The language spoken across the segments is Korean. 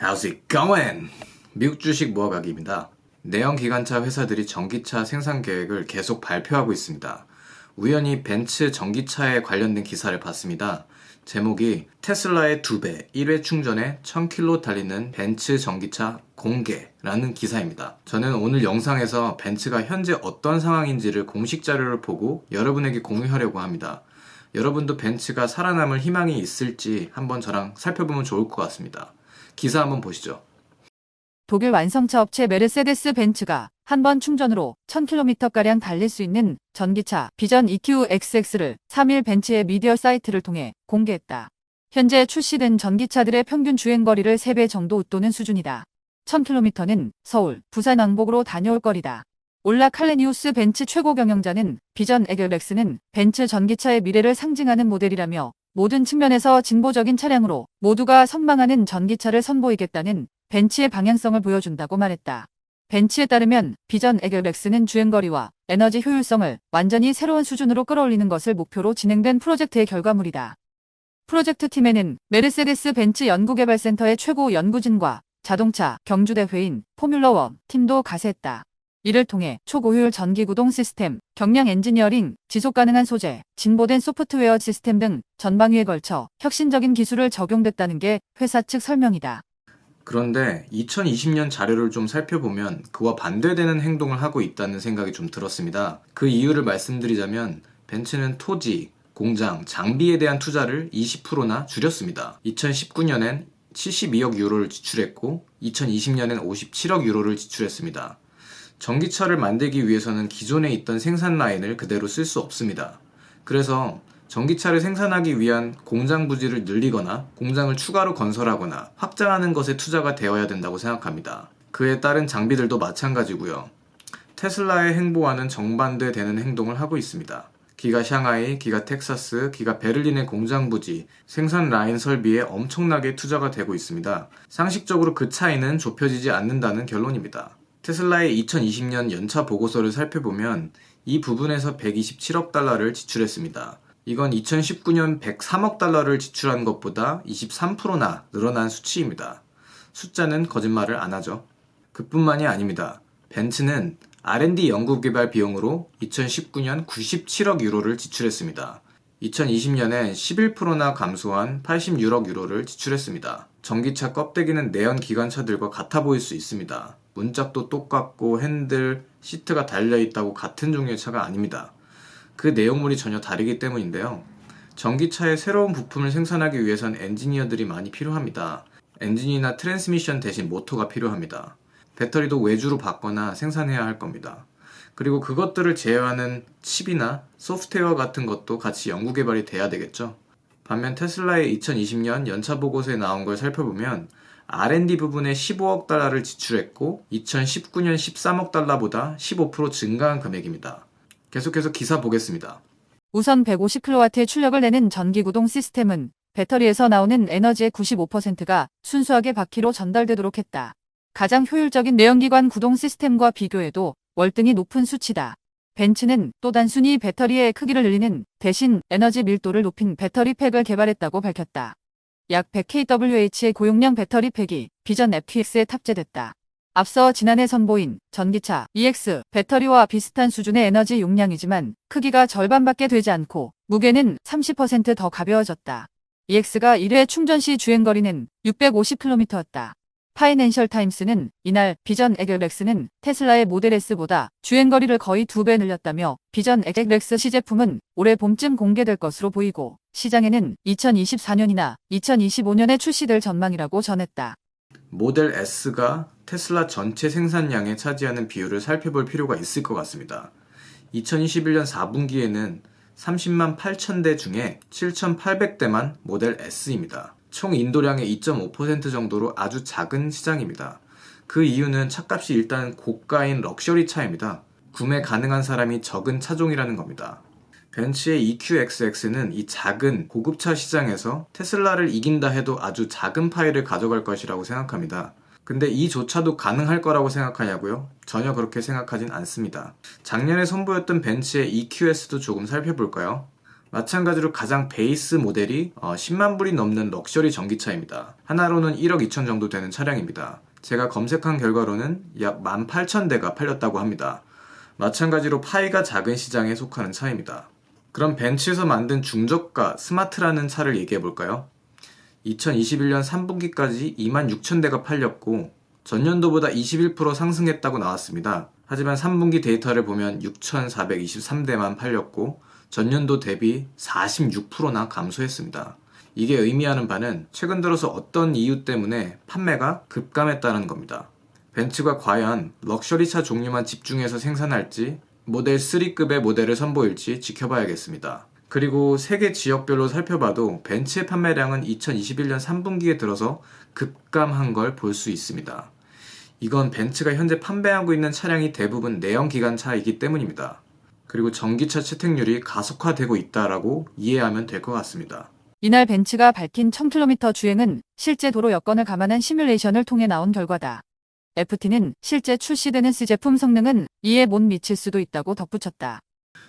How's it going? 미국 주식 모아가기입니다. 내연 기관차 회사들이 전기차 생산 계획을 계속 발표하고 있습니다. 우연히 벤츠 전기차에 관련된 기사를 봤습니다. 제목이 테슬라의 2배 1회 충전에 1000km 달리는 벤츠 전기차 공개라는 기사입니다. 저는 오늘 영상에서 벤츠가 현재 어떤 상황인지를 공식 자료를 보고 여러분에게 공유하려고 합니다. 여러분도 벤츠가 살아남을 희망이 있을지 한번 저랑 살펴보면 좋을 것 같습니다. 기사 한번 보시죠. 독일 완성차 업체 메르세데스 벤츠가 한 번 충전으로 1000km가량 달릴 수 있는 전기차 비전 EQXX를 3일 벤츠의 미디어 사이트를 통해 공개했다. 현재 출시된 전기차들의 평균 주행거리를 3배 정도 웃도는 수준이다. 1000km는 서울, 부산 왕복으로 다녀올 거리다. 올라 칼레니우스 벤츠 최고 경영자는 비전 EQX는 벤츠 전기차의 미래를 상징하는 모델이라며 모든 측면에서 진보적인 차량으로 모두가 선망하는 전기차를 선보이겠다는 벤츠의 방향성을 보여준다고 말했다. 벤츠에 따르면 비전 EQX는 주행거리와 에너지 효율성을 완전히 새로운 수준으로 끌어올리는 것을 목표로 진행된 프로젝트의 결과물이다. 프로젝트 팀에는 메르세데스 벤츠 연구개발센터의 최고 연구진과 자동차 경주대회인 포뮬러1 팀도 가세했다. 이를 통해 초고효율 전기구동 시스템, 경량 엔지니어링, 지속가능한 소재, 진보된 소프트웨어 시스템 등 전방위에 걸쳐 혁신적인 기술을 적용됐다는 게 회사 측 설명이다. 그런데 2020년 자료를 좀 살펴보면 그와 반대되는 행동을 하고 있다는 생각이 좀 들었습니다. 그 이유를 말씀드리자면 벤츠는 토지, 공장, 장비에 대한 투자를 20%나 줄였습니다. 2019년엔 72억 유로를 지출했고 2020년엔 57억 유로를 지출했습니다. 전기차를 만들기 위해서는 기존에 있던 생산 라인을 그대로 쓸 수 없습니다. 그래서 전기차를 생산하기 위한 공장 부지를 늘리거나 공장을 추가로 건설하거나 확장하는 것에 투자가 되어야 된다고 생각합니다. 그에 따른 장비들도 마찬가지고요. 테슬라의 행보와는 정반대되는 행동을 하고 있습니다. 기가 샹하이, 기가 텍사스, 기가 베를린의 공장 부지, 생산 라인 설비에 엄청나게 투자가 되고 있습니다. 상식적으로 그 차이는 좁혀지지 않는다는 결론입니다. 테슬라의 2020년 연차 보고서를 살펴보면 이 부분에서 127억 달러를 지출했습니다. 이건 2019년 103억 달러를 지출한 것보다 23%나 늘어난 수치입니다. 숫자는 거짓말을 안 하죠. 그뿐만이 아닙니다. 벤츠는 R&D 연구개발 비용으로 2019년 97억 유로를 지출했습니다. 2020년엔 11%나 감소한 86억 유로를 지출했습니다. 전기차 껍데기는 내연 기관차들과 같아 보일 수 있습니다. 문짝도 똑같고 핸들, 시트가 달려있다고 같은 종류의 차가 아닙니다. 그 내용물이 전혀 다르기 때문인데요. 전기차의 새로운 부품을 생산하기 위해선 엔지니어들이 많이 필요합니다. 엔진이나 트랜스미션 대신 모터가 필요합니다. 배터리도 외주로 받거나 생산해야 할 겁니다. 그리고 그것들을 제어하는 칩이나 소프트웨어 같은 것도 같이 연구개발이 돼야 되겠죠. 반면 테슬라의 2020년 연차 보고서에 나온 걸 살펴보면 R&D 부분에 15억 달러를 지출했고 2019년 13억 달러보다 15% 증가한 금액입니다. 계속해서 기사 보겠습니다. 우선 150kW의 출력을 내는 전기구동 시스템은 배터리에서 나오는 에너지의 95%가 순수하게 바퀴로 전달되도록 했다. 가장 효율적인 내연기관 구동 시스템과 비교해도 월등히 높은 수치다. 벤츠는 또 단순히 배터리의 크기를 늘리는 대신 에너지 밀도를 높인 배터리 팩을 개발했다고 밝혔다. 약 100kWh의 고용량 배터리 팩이 비전 EQX에 탑재됐다. 앞서 지난해 선보인 전기차 EX 배터리와 비슷한 수준의 에너지 용량이지만 크기가 절반밖에 되지 않고 무게는 30% 더 가벼워졌다. EX가 1회 충전 시 주행거리는 650km였다. 파이낸셜 타임스는 이날 비전 EQX는 테슬라의 모델 S보다 주행거리를 거의 2배 늘렸다며 비전 EQX 시제품은 올해 봄쯤 공개될 것으로 보이고 시장에는 2024년이나 2025년에 출시될 전망이라고 전했다. 모델 S가 테슬라 전체 생산량에 차지하는 비율을 살펴볼 필요가 있을 것 같습니다. 2021년 4분기에는 30만 8천 대 중에 7,800대만 모델 S입니다. 총 인도량의 2.5% 정도로 아주 작은 시장입니다. 그 이유는 차값이 일단 고가인 럭셔리 차입니다. 구매 가능한 사람이 적은 차종이라는 겁니다. 벤츠의 EQXX는 이 작은 고급차 시장에서 테슬라를 이긴다 해도 아주 작은 파일을 가져갈 것이라고 생각합니다. 근데 이조차도 가능할 거라고 생각하냐고요? 전혀 그렇게 생각하진 않습니다. 작년에 선보였던 벤츠의 EQS도 조금 살펴볼까요? 마찬가지로 가장 베이스 모델이 10만 불이 넘는 럭셔리 전기차입니다. 하나로는 1억 2천 정도 되는 차량입니다. 제가 검색한 결과로는 약 18,000대가 팔렸다고 합니다. 마찬가지로 파이가 작은 시장에 속하는 차입니다. 그럼 벤츠에서 만든 중저가 스마트라는 차를 얘기해 볼까요? 2021년 3분기까지 26,000대가 팔렸고 전년도보다 21% 상승했다고 나왔습니다. 하지만 3분기 데이터를 보면 6,423대만 팔렸고 전년도 대비 46%나 감소했습니다. 이게 의미하는 바는 최근 들어서 어떤 이유 때문에 판매가 급감했다는 겁니다. 벤츠가 과연 럭셔리차 종류만 집중해서 생산할지 모델 3급의 모델을 선보일지 지켜봐야겠습니다. 그리고 세계 지역별로 살펴봐도 벤츠의 판매량은 2021년 3분기에 들어서 급감한 걸 볼 수 있습니다. 이건 벤츠가 현재 판매하고 있는 차량이 대부분 내연기관차이기 때문입니다. 그리고 전기차 채택률이 가속화되고 있다라고 이해하면 될 것 같습니다. 이날 벤츠가 밝힌 1000km 주행은 실제 도로 여건을 감안한 시뮬레이션을 통해 나온 결과다. FT는 실제 출시되는 C제품 성능은 이에 못 미칠 수도 있다고 덧붙였다.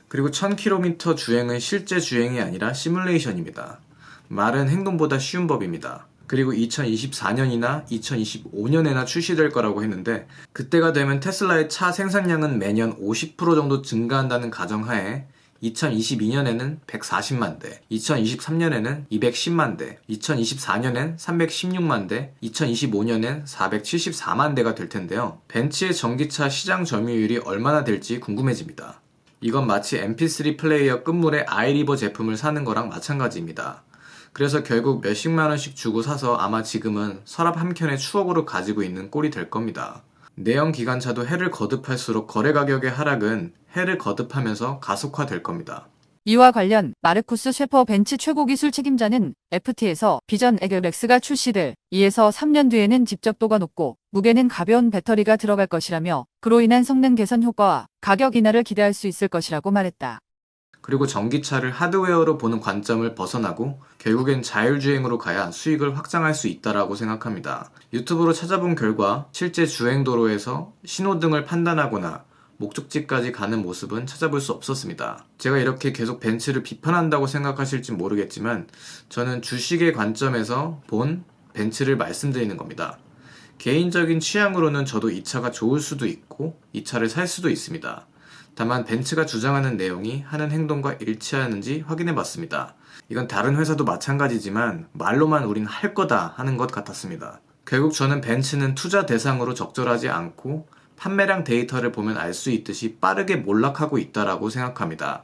그리고 1000km 주행은 실제 주행이 아니라 시뮬레이션입니다. 말은 행동보다 쉬운 법입니다. 그리고 2024년이나 2025년에나 출시될 거라고 했는데 그때가 되면 테슬라의 차 생산량은 매년 50% 정도 증가한다는 가정하에 2022년에는 140만 대, 2023년에는 210만 대, 2024년엔 316만 대, 2025년엔 474만 대가 될 텐데요. 벤츠의 전기차 시장 점유율이 얼마나 될지 궁금해집니다. 이건 마치 MP3 플레이어 끝물에 아이리버 제품을 사는 거랑 마찬가지입니다. 그래서 결국 몇십만 원씩 주고 사서 아마 지금은 서랍 한켠에 추억으로 가지고 있는 꼴이 될 겁니다. 내연 기관차도 해를 거듭할수록 거래 가격의 하락은 해를 거듭하면서 가속화될 겁니다. 이와 관련 마르쿠스 셰퍼 벤츠 최고 기술 책임자는 FT에서 비전 X가 출시될 2에서 3년 뒤에는 집적도가 높고 무게는 가벼운 배터리가 들어갈 것이라며 그로 인한 성능 개선 효과와 가격 인하를 기대할 수 있을 것이라고 말했다. 그리고 전기차를 하드웨어로 보는 관점을 벗어나고 결국엔 자율주행으로 가야 수익을 확장할 수 있다라고 생각합니다. 유튜브로 찾아본 결과 실제 주행도로에서 신호등을 판단하거나 목적지까지 가는 모습은 찾아볼 수 없었습니다. 제가 이렇게 계속 벤츠를 비판한다고 생각하실지 모르겠지만 저는 주식의 관점에서 본 벤츠를 말씀드리는 겁니다. 개인적인 취향으로는 저도 이 차가 좋을 수도 있고 이 차를 살 수도 있습니다. 다만 벤츠가 주장하는 내용이 하는 행동과 일치하는지 확인해 봤습니다. 이건 다른 회사도 마찬가지지만 말로만 우린 할 거다 하는 것 같았습니다. 결국 저는 벤츠는 투자 대상으로 적절하지 않고 판매량 데이터를 보면 알 수 있듯이 빠르게 몰락하고 있다라고 생각합니다.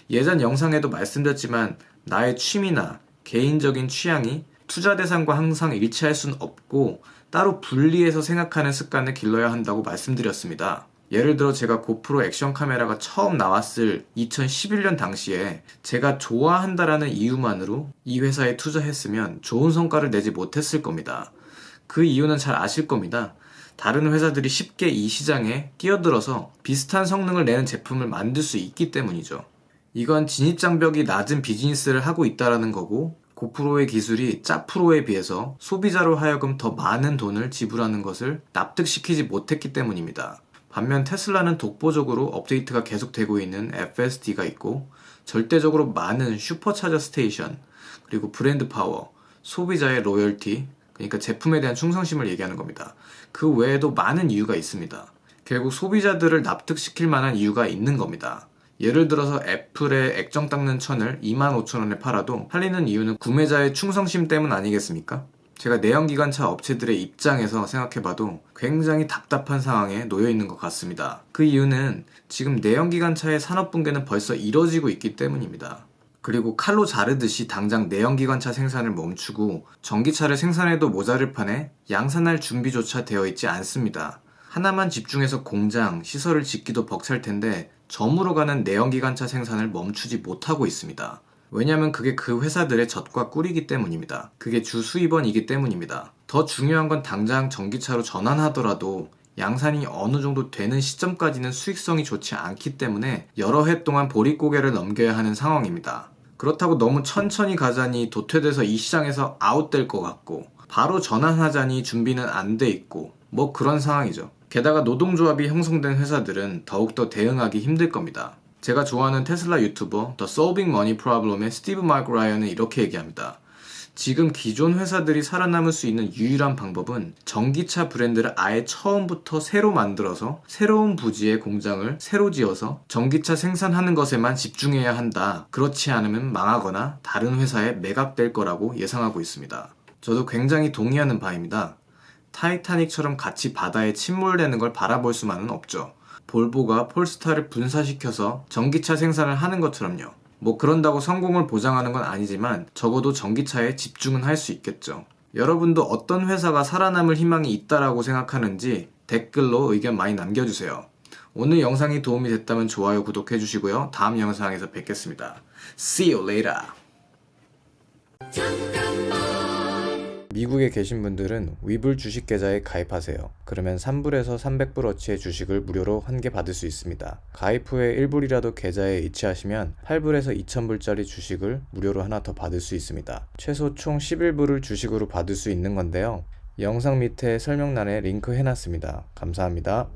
예전 영상에도 말씀드렸지만 나의 취미나 개인적인 취향이 투자 대상과 항상 일치할 수는 없고 따로 분리해서 생각하는 습관을 길러야 한다고 말씀드렸습니다. 예를 들어 제가 고프로 액션 카메라가 처음 나왔을 2011년 당시에 제가 좋아한다라는 이유만으로 이 회사에 투자했으면 좋은 성과를 내지 못했을 겁니다. 그 이유는 잘 아실 겁니다. 다른 회사들이 쉽게 이 시장에 끼어들어서 비슷한 성능을 내는 제품을 만들 수 있기 때문이죠. 이건 진입장벽이 낮은 비즈니스를 하고 있다는 거고 고프로의 기술이 짜프로에 비해서 소비자로 하여금 더 많은 돈을 지불하는 것을 납득시키지 못했기 때문입니다. 반면 테슬라는 독보적으로 업데이트가 계속되고 있는 FSD가 있고 절대적으로 많은 슈퍼차저 스테이션, 그리고 브랜드 파워, 소비자의 로열티, 그러니까 제품에 대한 충성심을 얘기하는 겁니다. 그 외에도 많은 이유가 있습니다. 결국 소비자들을 납득시킬 만한 이유가 있는 겁니다. 예를 들어서 애플의 액정 닦는 천을 25,000원에 팔아도 팔리는 이유는 구매자의 충성심 때문 아니겠습니까? 제가 내연기관차 업체들의 입장에서 생각해봐도 굉장히 답답한 상황에 놓여 있는 것 같습니다. 그 이유는 지금 내연기관차의 산업붕괴는 벌써 이뤄지고 있기 때문입니다. 그리고 칼로 자르듯이 당장 내연기관차 생산을 멈추고 전기차를 생산해도 모자를 판에 양산할 준비조차 되어 있지 않습니다. 하나만 집중해서 공장, 시설을 짓기도 벅찰 텐데 점으로 가는 내연기관차 생산을 멈추지 못하고 있습니다. 왜냐하면 그게 그 회사들의 젖과 꿀이기 때문입니다. 그게 주 수입원이기 때문입니다. 더 중요한 건 당장 전기차로 전환하더라도 양산이 어느 정도 되는 시점까지는 수익성이 좋지 않기 때문에 여러 해 동안 보릿고개를 넘겨야 하는 상황입니다. 그렇다고 너무 천천히 가자니 도태돼서 이 시장에서 아웃될 것 같고 바로 전환하자니 준비는 안 돼 있고 뭐 그런 상황이죠. 게다가 노동조합이 형성된 회사들은 더욱더 대응하기 힘들 겁니다. 제가 좋아하는 테슬라 유튜버 The Solving Money Problem의 스티브 마크 라이언은 이렇게 얘기합니다. 지금 기존 회사들이 살아남을 수 있는 유일한 방법은 전기차 브랜드를 아예 처음부터 새로 만들어서 새로운 부지의 공장을 새로 지어서 전기차 생산하는 것에만 집중해야 한다. 그렇지 않으면 망하거나 다른 회사에 매각될 거라고 예상하고 있습니다. 저도 굉장히 동의하는 바입니다. 타이타닉처럼 같이 바다에 침몰되는 걸 바라볼 수만은 없죠. 볼보가 폴스타를 분사시켜서 전기차 생산을 하는 것처럼요. 뭐 그런다고 성공을 보장하는 건 아니지만 적어도 전기차에 집중은 할 수 있겠죠. 여러분도 어떤 회사가 살아남을 희망이 있다라고 생각하는지 댓글로 의견 많이 남겨주세요. 오늘 영상이 도움이 됐다면 좋아요, 구독해주시고요. 다음 영상에서 뵙겠습니다. See you later. 미국에 계신 분들은 위불 주식 계좌에 가입하세요. 그러면 3불에서 300불어치의 주식을 무료로 한 개 받을 수 있습니다. 가입 후에 1불이라도 계좌에 이체하시면 8불에서 2000불짜리 주식을 무료로 하나 더 받을 수 있습니다. 최소 총 11불을 주식으로 받을 수 있는 건데요. 영상 밑에 설명란에 링크 해놨습니다. 감사합니다.